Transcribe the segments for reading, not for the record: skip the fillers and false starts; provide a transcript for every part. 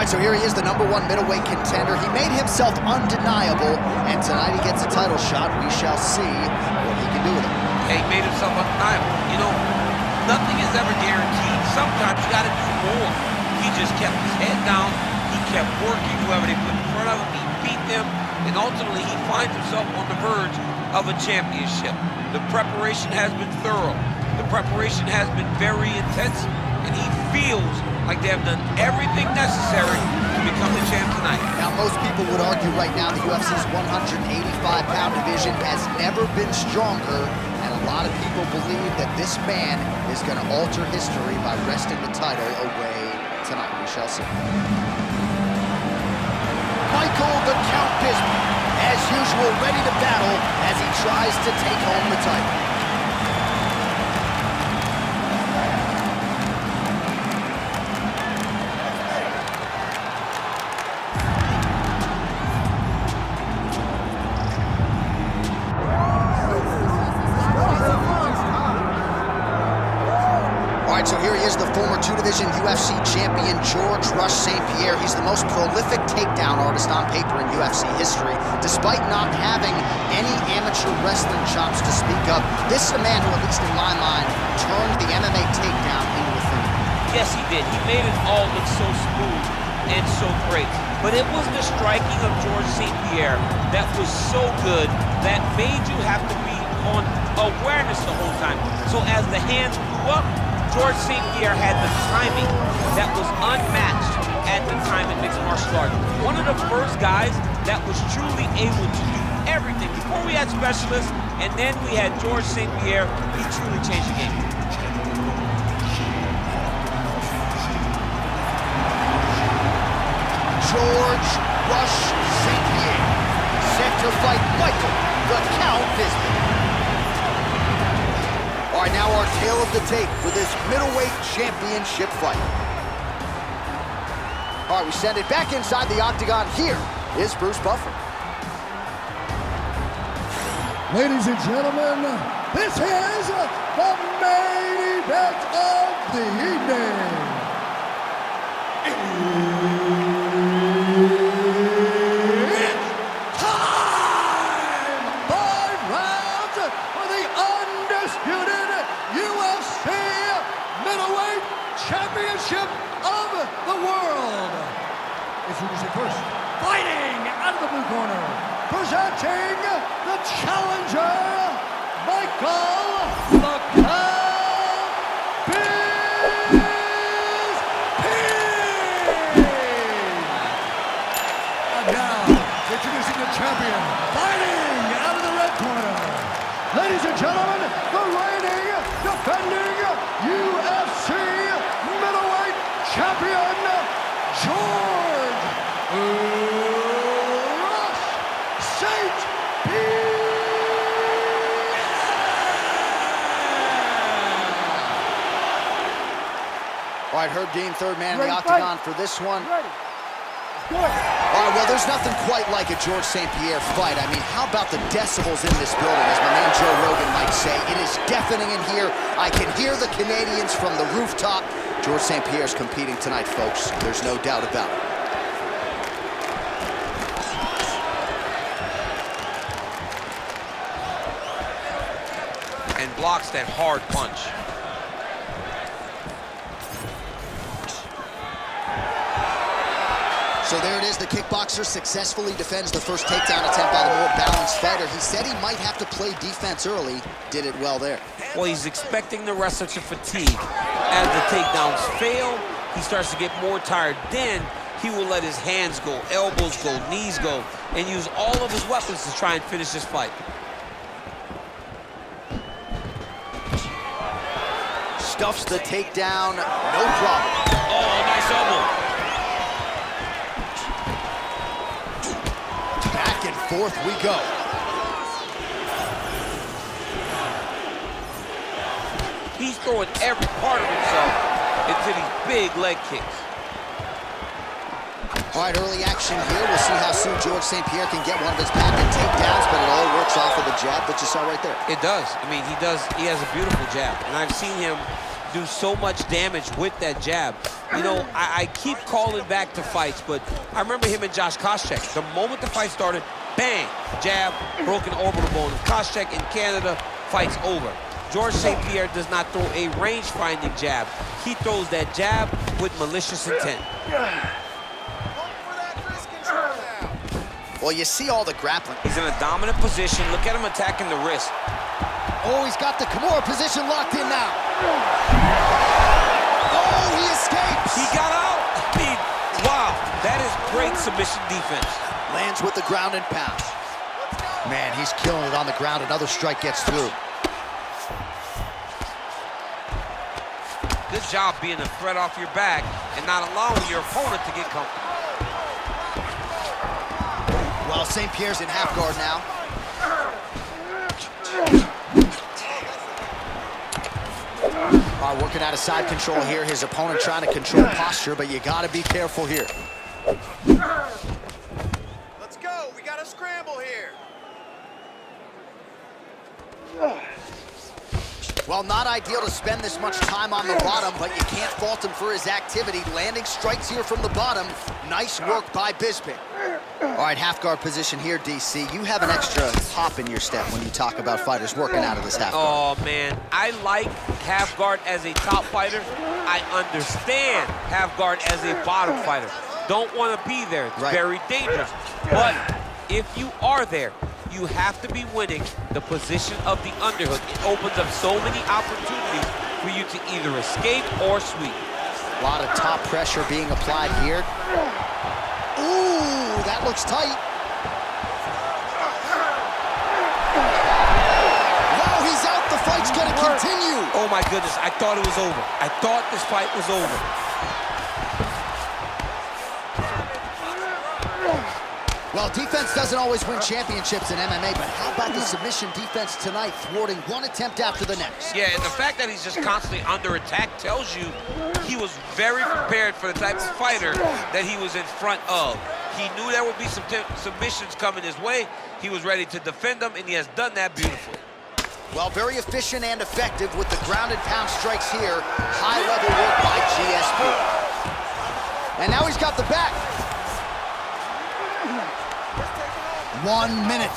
right, so here he is, the #1 middleweight contender. He made himself undeniable, and tonight he gets a title shot. We shall see what he can do with it. Yeah, he made himself undeniable. You know, nothing is ever guaranteed. Sometimes you got to do more. He just kept his head down. He kept working whoever they put in front of him. He beat them, and ultimately he finds himself on the verge of a championship. The preparation has been thorough. The preparation has been very intense, and he feels like they have done everything necessary to become the champ tonight. Now, most people would argue right now the UFC's 185-pound division has never been stronger, and a lot of people believe that this man is going to alter history by wresting the title away tonight. We shall see. Michael the Count Bisping, as usual, ready to battle as he tries to take home the title. So here he is, the former two-division UFC champion, George "Rush" St-Pierre. He's the most prolific takedown artist on paper in UFC history. Despite not having any amateur wrestling chops to speak of, this is a man who, at least in my mind, turned the MMA takedown into a thing. Yes, he did. He made it all look so smooth and so great. But it was the striking of George St-Pierre that was so good that made you have to be on awareness the whole time. So as the hands blew up, George St-Pierre had the timing that was unmatched at the time in mixed martial arts. One of the first guys that was truly able to do everything. Before we had specialists, and then we had George St-Pierre, he truly changed the game. George "Rush" St-Pierre, set to fight Michael the Count Bisping. All right, now our tale of the tape for this middleweight championship fight. All right, we send it back inside the Octagon. Here is Bruce Buffer. Ladies and gentlemen, this is the main event of the evening. It's time! 5 rounds for the undisputed UFC middleweight championship of the world. Introducing first, fighting out of the blue corner, presenting the challenger, Michael the Count Bisping. And now, introducing the champion, fighting out of the red corner. Ladies and gentlemen, the reigning, defending UFC middleweight champion, George "Rush" St-Pierre. All right, Herb Dean, third man in the Octagon for this one. All right, well, there's nothing quite like a George St-Pierre fight. I mean, how about the decibels in this building? As my man Joe Rogan might say, it is deafening in here. I can hear the Canadians from the rooftop. George St-Pierre's competing tonight, folks. There's no doubt about it. And blocks that hard punch. So there it is, the kickboxer successfully defends the first takedown attempt by the more balanced fighter. He said he might have to play defense early, did it well there. Well, he's expecting the wrestler to fatigue. As the takedowns fail, he starts to get more tired. Then he will let his hands go, elbows go, knees go, and use all of his weapons to try and finish this fight. Stuffs the takedown, no problem. Oh, nice elbow. Back and forth we go. He's throwing every part of himself into these big leg kicks. All right, early action here. We'll see how soon George St-Pierre can get one of his patented takedowns, but it all works off of the jab that you saw right there. It does. I mean, he has a beautiful jab, and I've seen him do so much damage with that jab. You know, I keep calling back to fights, but I remember him and Josh Koscheck. The moment the fight started, bang, jab, broken orbital bone. Koscheck in Canada, fight's over. George St-Pierre does not throw a range-finding jab. He throws that jab with malicious intent. Well, you see all the grappling. He's in a dominant position. Look at him attacking the wrist. Oh, he's got the Kimura position locked in now. Oh, he escapes. He got out. I mean, wow, that is great submission defense. Lands with the ground and pound. Man, he's killing it on the ground. Another strike gets through. Good job being a threat off your back and not allowing your opponent to get comfortable. Well, St-Pierre's in half guard now. Working out of side control here. His opponent trying to control posture, but you got to be careful here. Let's go. We got a scramble here. Well, not ideal to spend this much time on the bottom, but you can't fault him for his activity. Landing strikes here from the bottom. Nice work by Bisping. All right, half guard position here, DC. You have an extra hop in your step when you talk about fighters working out of this half guard. Oh, man, I like half guard as a top fighter. I understand half guard as a bottom fighter. Don't want to be there. It's very dangerous. But if you are there, you have to be winning the position of the underhook. It opens up so many opportunities for you to either escape or sweep. A lot of top pressure being applied here. Ooh, that looks tight. Wow, he's out. The fight's gonna continue. Oh my goodness, I thought it was over. I thought this fight was over. Well, defense doesn't always win championships in MMA, but how about the submission defense tonight, thwarting one attempt after the next? Yeah, and the fact that he's just constantly under attack tells you he was very prepared for the type of fighter that he was in front of. He knew there would be some submissions coming his way. He was ready to defend them, and he has done that beautifully. Well, very efficient and effective with the ground and pound strikes here. High-level work by GSP. And now he's got the back. 1 minute.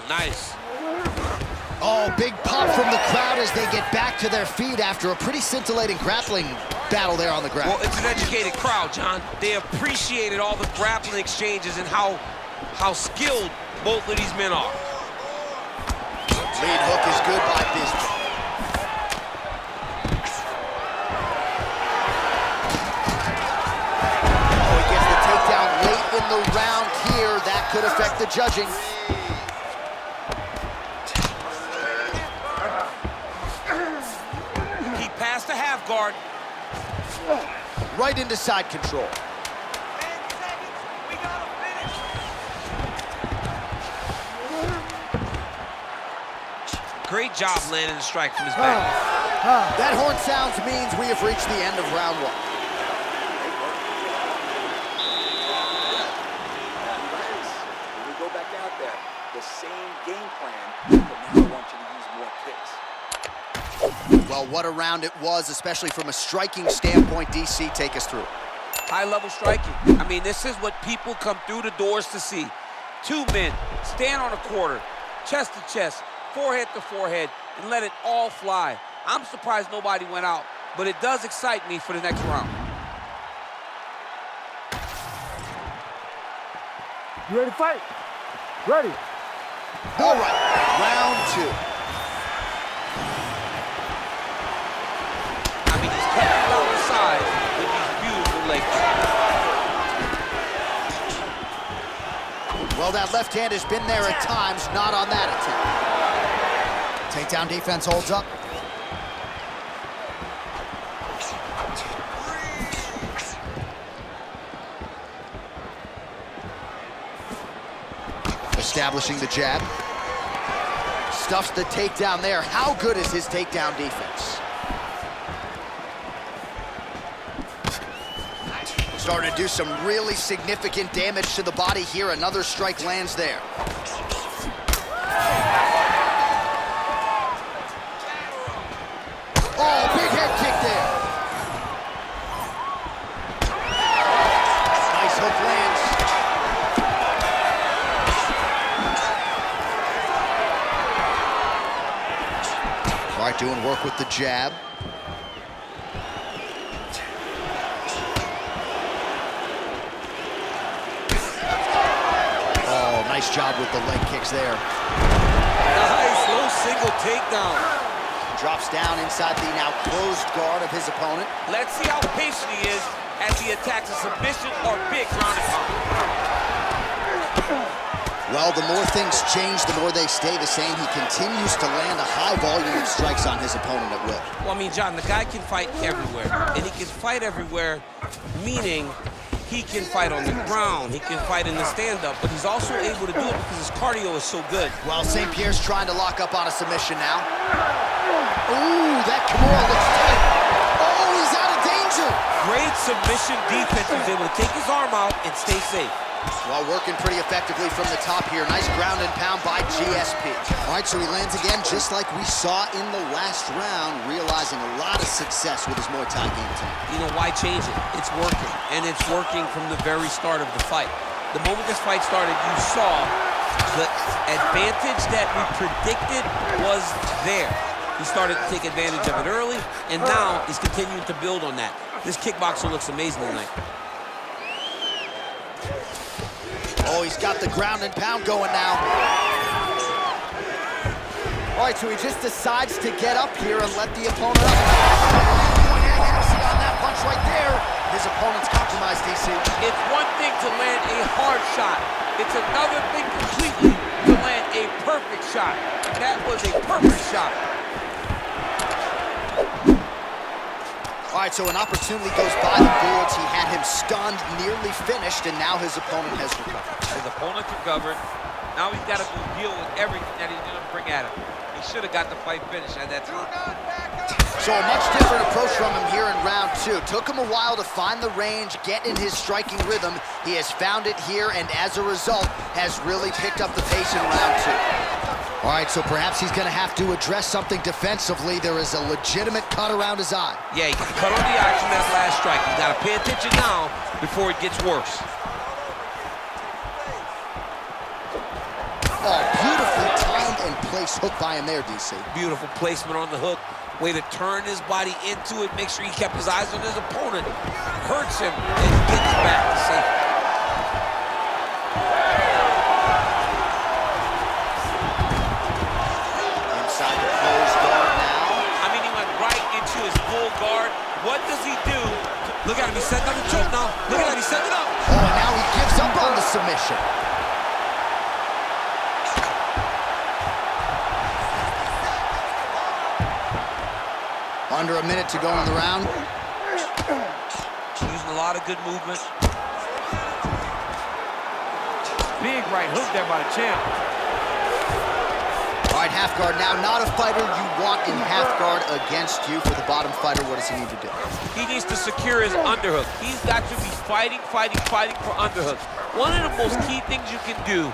Nice. Oh, big pop from the crowd as they get back to their feet after a pretty scintillating grappling battle there on the ground. Well, it's an educated crowd, John. They appreciated all the grappling exchanges and how skilled both of these men are. Lead hook is good by Bisping. In the round here, that could affect the judging. He passed the half guard. Right into side control. Great job landing the strike from his back. That horn sounds means we have reached the end of round one. The same game plan, but now I want you to use more kicks. Well, what a round it was, especially from a striking standpoint. DC, take us through. High-level striking. I mean, this is what people come through the doors to see. Two men stand on a quarter, chest to chest, forehead to forehead, and let it all fly. I'm surprised nobody went out, but it does excite me for the next round. You ready to fight? Ready. All right, round two. I mean, he's cutting down the side with these beautiful leg kicks. Well, that left hand has been there at times, not on that attempt. Takedown defense holds up. Establishing the jab. Stuffs the takedown there. How good is his takedown defense? Starting to do some really significant damage to the body here. Another strike lands there. Oh, big head kick there. Nice hook lands. All right, doing work with the jab. Oh, nice job with the leg kicks there. Nice, low single takedown. Drops down inside the now closed guard of his opponent. Let's see how patient he is as he attacks a submission or big ground and pound. Well, the more things change, the more they stay the same. He continues to land a high volume of strikes on his opponent at will. Well, I mean, John, the guy can fight everywhere. And he can fight everywhere, meaning he can fight on the ground, he can fight in the stand-up, but he's also able to do it because his cardio is so good. Well, St-Pierre's trying to lock up on a submission now. Ooh, that Kimura looks tight. Oh, he's out of danger. Great submission defense. He was able to take his arm out and stay safe. Well, working pretty effectively from the top here. Nice ground and pound by GSP. All right, so he lands again just like we saw in the last round, realizing a lot of success with his Muay Thai game tonight. You know, why change it? It's working, and it's working from the very start of the fight. The moment this fight started, you saw the advantage that we predicted was there. He started to take advantage of it early, and now he's continuing to build on that. This kickboxer looks amazing tonight. Oh, he's got the ground and pound going now. All right, so he just decides to get up here and let the opponent up. On that punch right there, his opponent's compromised, DC. It's one thing to land a hard shot. It's another thing completely to land a perfect shot. That was a perfect shot. All right, so an opportunity goes by the boards. He had him stunned, nearly finished, and now his opponent has recovered. His opponent recovered. Now he's got to go deal with everything that he's going to bring at him. He should have got the fight finished at that time. So a much different approach from him here in round two. Took him a while to find the range, get in his striking rhythm. He has found it here, and as a result, has really picked up the pace in round two. All right, so perhaps he's going to have to address something defensively. There is a legitimate cut around his eye. Yeah, he got cut on the eye from that last strike. He's got to pay attention now before it gets worse. Oh, beautifully timed and placed hook by him there, DC. Beautiful placement on the hook. Way to turn his body into it. Make sure he kept his eyes on his opponent. Hurts him and gets back to safety. Inside the closed guard now. I mean, he went right into his full guard. What does he do? Look at him, he's setting up the choke now. Look at him, he's setting it up. Oh, and now he gives up on the submission. Under a minute to go in the round. Using a lot of good movement. Big right hook there by the champ. All right, half guard now. Not a fighter you want in half guard against you. For the bottom fighter, what does he need to do? He needs to secure his underhook. He's got to be fighting for underhooks. One of the most key things you can do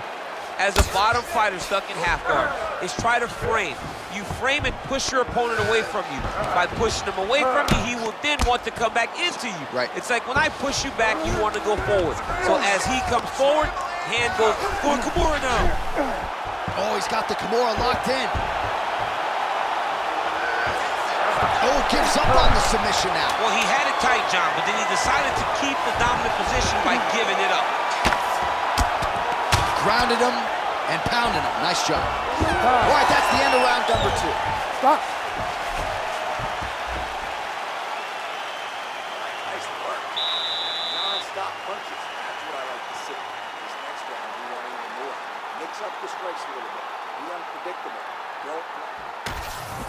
as a bottom fighter stuck in half guard is try to frame. You frame and push your opponent away from you. By pushing him away from you, he will then want to come back into you. Right. It's like when I push you back, you want to go forward. So as he comes forward, hand goes for Kimura now. Oh, he's got the Kimura locked in. Oh, gives up on the submission now. Well, he had it tight, John, but then he decided to keep the dominant position by giving it up. Grounded him and pounded him. Nice job. All right, that's the end of round number two. Stop. Nice work. Non-stop punches. That's what I like to see. This next round, we want even more. Mix up the strikes a little bit. Be unpredictable. Don't.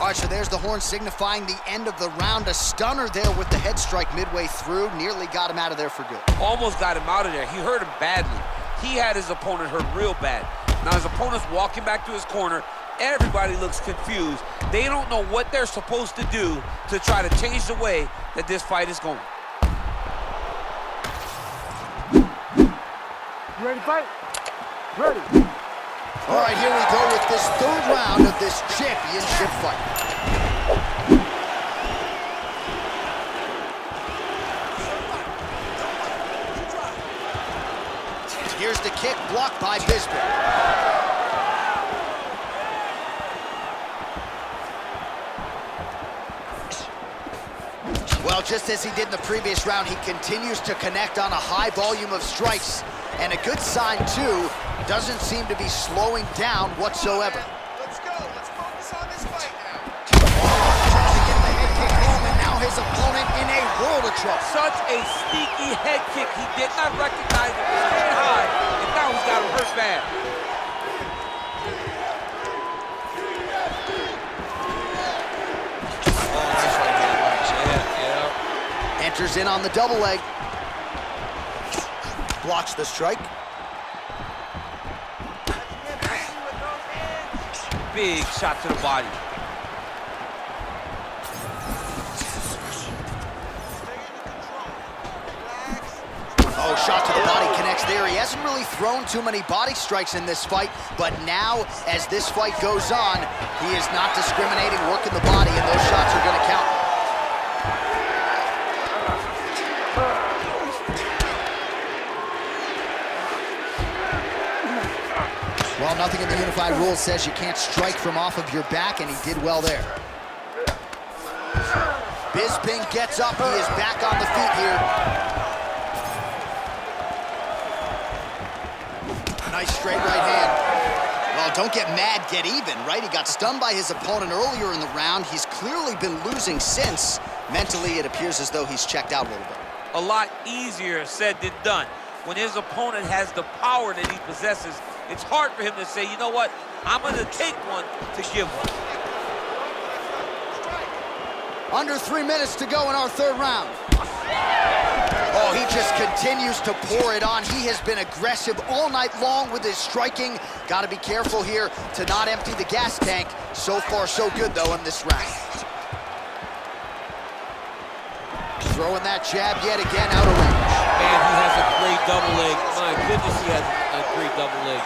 All right, so there's the horn signifying the end of the round. A stunner there with the head strike midway through. Nearly got him out of there for good. Almost got him out of there. He hurt him badly. He had his opponent hurt real bad. Now his opponent's walking back to his corner. Everybody looks confused. They don't know what they're supposed to do to try to change the way that this fight is going. You ready to fight? Ready. All right, here we go with this third round of this championship fight. Here's the kick, blocked by Bisping. Well, just as he did in the previous round, he continues to connect on a high volume of strikes. And a good sign, too, doesn't seem to be slowing down whatsoever. Let's go. Let's focus on this fight now. Trying to get the head kick home, and now his opponent in a world of trouble. Such a sneaky head kick. He did not recognize it was very high, and now he's got him hurt bad. Oh, nice right hand punch. Yeah. Enters in on the double leg. Blocks the strike. Big shot to the body. Oh, shot to the body connects there. He hasn't really thrown too many body strikes in this fight, but now, as this fight goes on, he is not discriminating, working the body, and those shots are going to count. Well, nothing in the unified rules says you can't strike from off of your back, and he did well there. Bisping gets up. He is back on the feet here. Nice straight right hand. Well, don't get mad, get even, right? He got stunned by his opponent earlier in the round. He's clearly been losing since. Mentally, it appears as though he's checked out a little bit. A lot easier said than done. When his opponent has the power that he possesses, it's hard for him to say, you know what, I'm going to take one to give one. Under 3 minutes to go in our third round. Oh, he just continues to pour it on. He has been aggressive all night long with his striking. Got to be careful here to not empty the gas tank. So far, so good, though, in this round. Throwing that jab yet again out of range. And he has a great double leg. My goodness, he has a great double leg.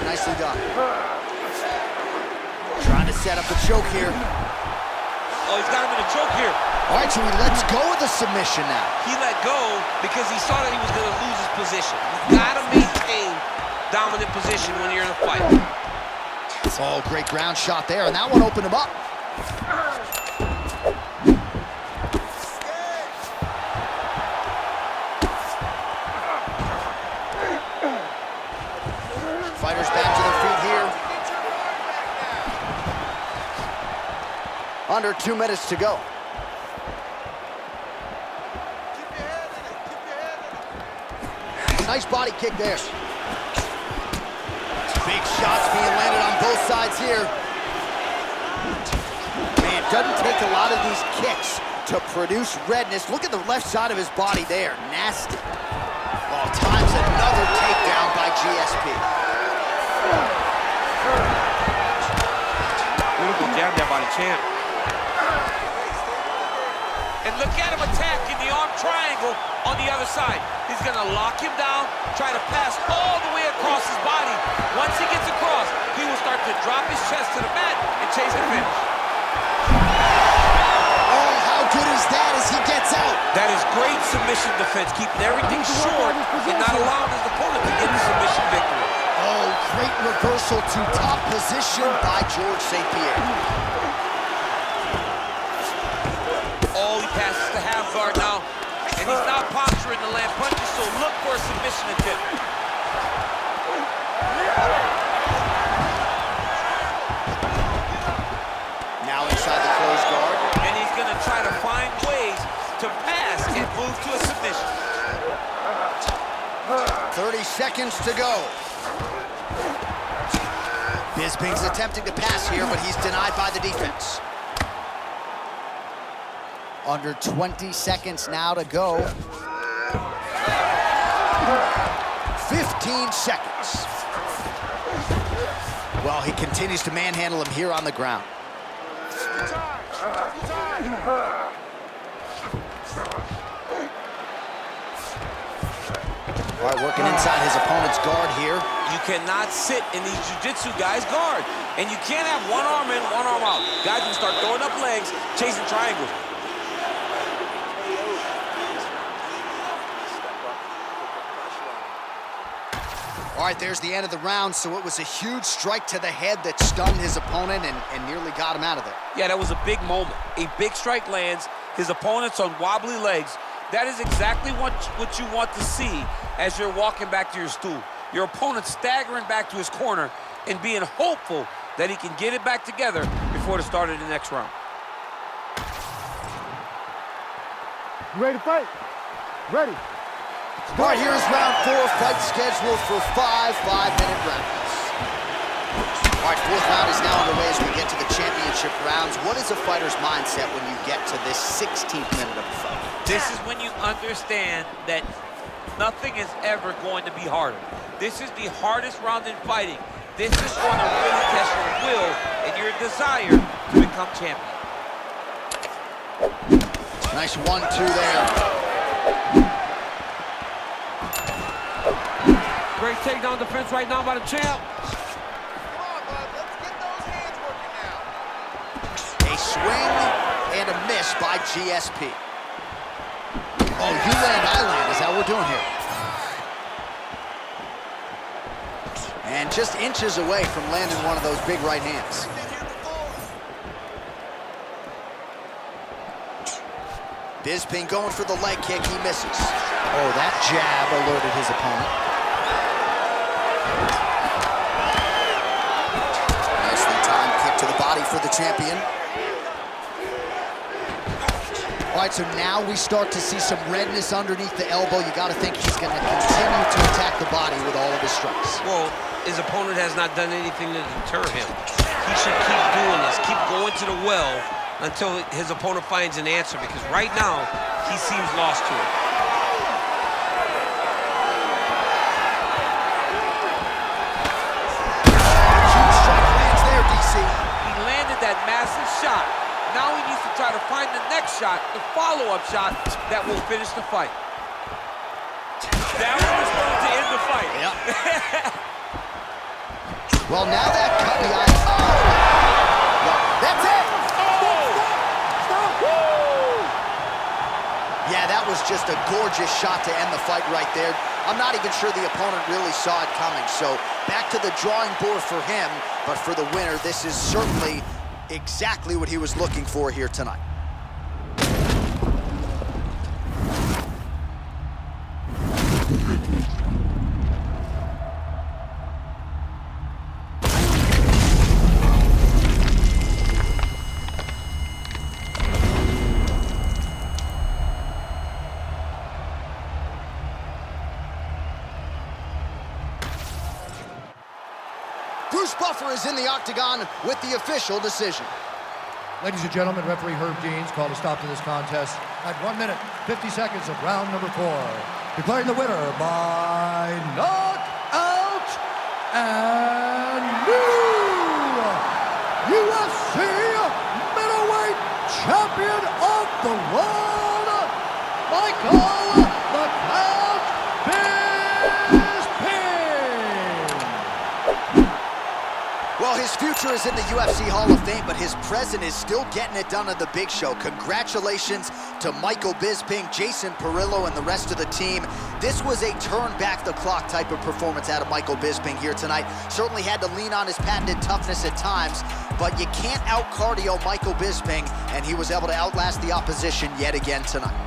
Nicely done. Trying to set up a choke here. Oh, he's got him in a choke here. All right, so he lets go of the submission now. He let go because he saw that he was going to lose his position. You've got to maintain dominant position when you're in a fight. Oh, great ground shot there, and that one opened him up. Fighters back to their feet here. Under 2 minutes to go. Nice body kick there. Big shots being landed on both sides here. Man, doesn't take a lot of these kicks to produce redness. Look at the left side of his body there. Nasty. Oh, times another takedown by GSP. Beautiful jab there by the champ. And look at him attacking the arm triangle on the other side. He's gonna lock him down, try to pass all the way across his body. Once he gets across, he will start to drop his chest to the mat and chase the finish. Oh, how good is that as he gets out? That is great submission defense, keeping everything short and not allowing his opponent to get the submission victory. Oh, great reversal to top position by George St-Pierre. Oh, he passes the half guard now. And he's not posturing to land punches, so look for a submission attempt. Now inside the closed guard. And he's going to try to find ways to pass and move to a submission. 30 seconds to go. Bisping's attempting to pass here, but he's denied by the defense. Under 20 seconds now to go. 15 seconds. Well, he continues to manhandle him here on the ground. All right, working inside his opponent's guard here. You cannot sit in these jiu-jitsu guys' guard. And you can't have one arm in, one arm out. Guys can start throwing up legs, chasing triangles. All right, there's the end of the round, so it was a huge strike to the head that stunned his opponent and nearly got him out of there. Yeah, that was a big moment. A big strike lands, his opponent's on wobbly legs. That is exactly what you want to see as you're walking back to your stool. Your opponent staggering back to his corner and being hopeful that he can get it back together before the start of the next round. You ready to fight? Ready. All right, here's round 4, fight scheduled for 5 5-minute rounds. All right, 4th round is now underway as we get to the championship rounds. What is a fighter's mindset when you get to this 16th minute of the fight? This is when you understand that nothing is ever going to be harder. This is the hardest round in fighting. This is going to really test your will and your desire to become champion. Nice 1-2 there. Great takedown defense right now by the champ. Come on, bud. Let's get those hands working now. A swing and a miss by GSP. Oh, you land, I land is how we're doing here. And just inches away from landing one of those big right hands. Bisping going for the leg kick, he misses. Oh, that jab alerted his opponent. Nicely timed kick to the body for the champion. All right, so now we start to see some redness underneath the elbow. You got to think he's going to continue to attack the body with all of his strikes. Well, his opponent has not done anything to deter him. He should keep doing this, keep going to the well until his opponent finds an answer, because right now, he seems lost to it. Huge strike lands there, DC. He landed that massive shot. Now he needs to try to find the next shot, the follow-up shot that will finish the fight. That one was going to end the fight. Yep. Well, now that cut the eye. Oh. Well, that's it. Yeah, that was just a gorgeous shot to end the fight right there. I'm not even sure the opponent really saw it coming. So back to the drawing board for him. But for the winner, this is certainly exactly what he was looking for here tonight. Buffer is in the octagon with the official decision. Ladies and gentlemen, referee Herb Deans called a stop to this contest at 1 minute, 50 seconds of round number 4. Declaring the winner by knockout and new UFC middleweight champion of the world, Michael the Count Bisping. Well, his future is in the UFC Hall of Fame, but his present is still getting it done at the big show. Congratulations to Michael Bisping, Jason Perillo, and the rest of the team. This was a turn-back-the-clock type of performance out of Michael Bisping here tonight. Certainly had to lean on his patented toughness at times, but you can't out-cardio Michael Bisping, and he was able to outlast the opposition yet again tonight.